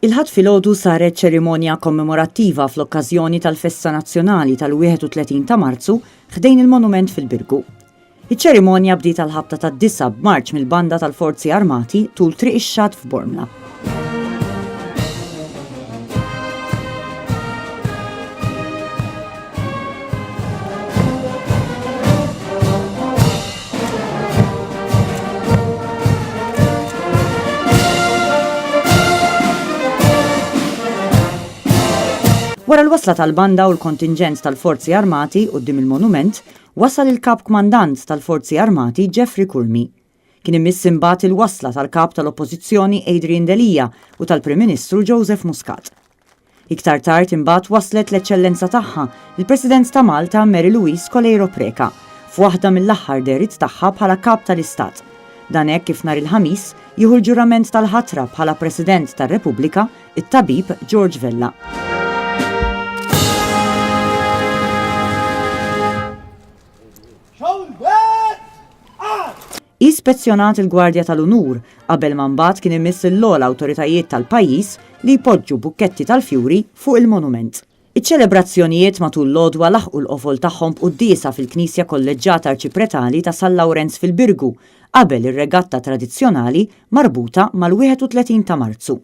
Il-ħadd filgħodu saret ċerimonja kommemorattiva fl-okkażjoni tal-Festa Nazzjonali tal-31 ta' Marzu ħdejn il-Monument fil-Birgu. Iċ-ċerimonja bdiet tal-ħabta tad-9 b'marċ mill-Banda tal-Forzi Armati tul triq ix-Xatt f'Bormla. Wara l-wasla tal-banda u l-kontinġent tal-Forzi Armati quddiem il-Monument, wasal il-Kap Kmandant tal-Forzi Armati Jeffrey Kurmi. Kien imiss imbagħad il-wasla tal-Kap tal-Oppożizzjoni Adrian Delija u tal-Prim Ministru Joseph Muscat. Iktar tard imbagħad waslet l-eċċellenza tagħha, il-President ta' Malta Mary Louise Coleiro Preca, f'waħda mill-aħħar dehriet tagħha bħala Kap tal-Istat. Dan hekk kif nhar il-ħamis jieħu l-ġurament tal-ħatra bħala President tar-Repubblika it-tabib George Vella. Ispezzjonat il-Gwardja tal-Unur qabel ma mbagħad kien imiss l-ogħla awtoritajiet tal-pajjiż li jpoġġu bukketti tal-fjuri fuq il-monument. Iċ-ċelebrazzjonijiet matul l-għodwa laħqu l-qofol tagħhom qudiesa fil-Knisja Kolleġġjata Arċipretali ta' San Lawrenz fil-Birgu qabel ir-regatta tradizzjonali marbuta mal-31 ta' Marzu.